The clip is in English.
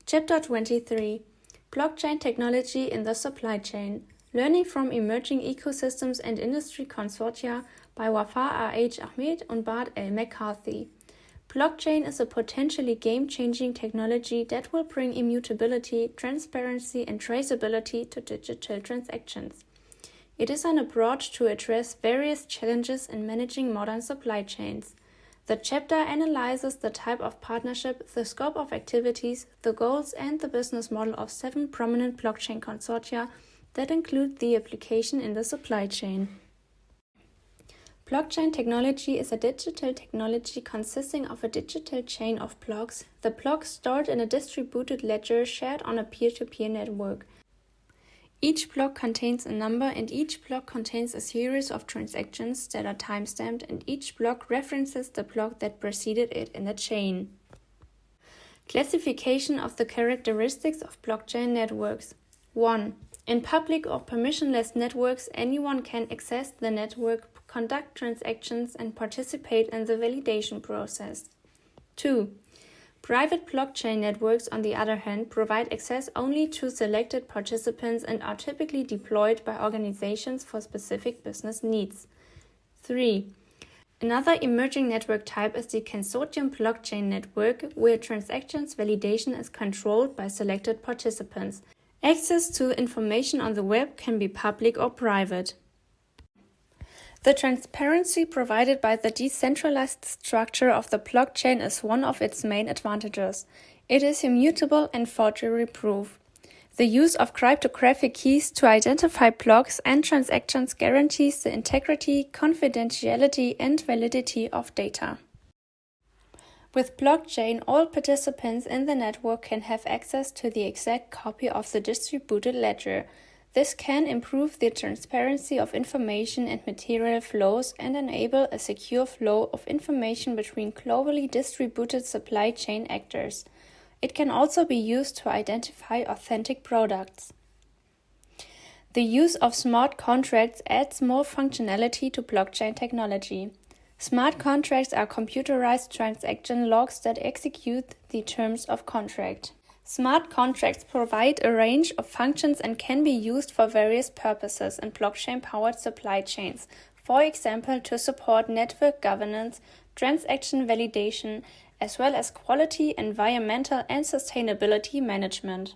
Chapter 23 Blockchain Technology in the Supply Chain Learning from Emerging Ecosystems and Industry Consortia by Wafaa A.H, Ahmed and Bart L, MacCarthy. Blockchain is a potentially game-changing technology that will bring immutability, transparency, and traceability to digital transactions. It is an approach to address various challenges in managing modern supply chains. The chapter analyzes the type of partnership, the scope of activities, the goals, and the business model of 7 prominent blockchain consortia that include the application in the supply chain. Blockchain technology is a digital technology consisting of a digital chain of blocks, the blocks stored in a distributed ledger shared on a peer-to-peer network. Each block contains a number, and each block contains a series of transactions that are timestamped, and each block references the block that preceded it in the chain. Classification of the characteristics of blockchain networks. 1. In public or permissionless networks, anyone can access the network, conduct transactions, and participate in the validation process. 2. Private blockchain networks, on the other hand, provide access only to selected participants and are typically deployed by organizations for specific business needs. 3. Another emerging network type is the consortium blockchain network, where transactions validation is controlled by selected participants. Access to information on the web can be public or private. The transparency provided by the decentralized structure of the blockchain is one of its main advantages. It is immutable and forgery-proof. The use of cryptographic keys to identify blocks and transactions guarantees the integrity, confidentiality, and validity of data. With blockchain, all participants in the network can have access to the exact copy of the distributed ledger. This can improve the transparency of information and material flows and enable a secure flow of information between globally distributed supply chain actors. It can also be used to identify authentic products. The use of smart contracts adds more functionality to blockchain technology. Smart contracts are computerized transaction logs that execute the terms of contract. Smart contracts provide a range of functions and can be used for various purposes in blockchain-powered supply chains, for example to support network governance, transaction validation, as well as quality, environmental, and sustainability management.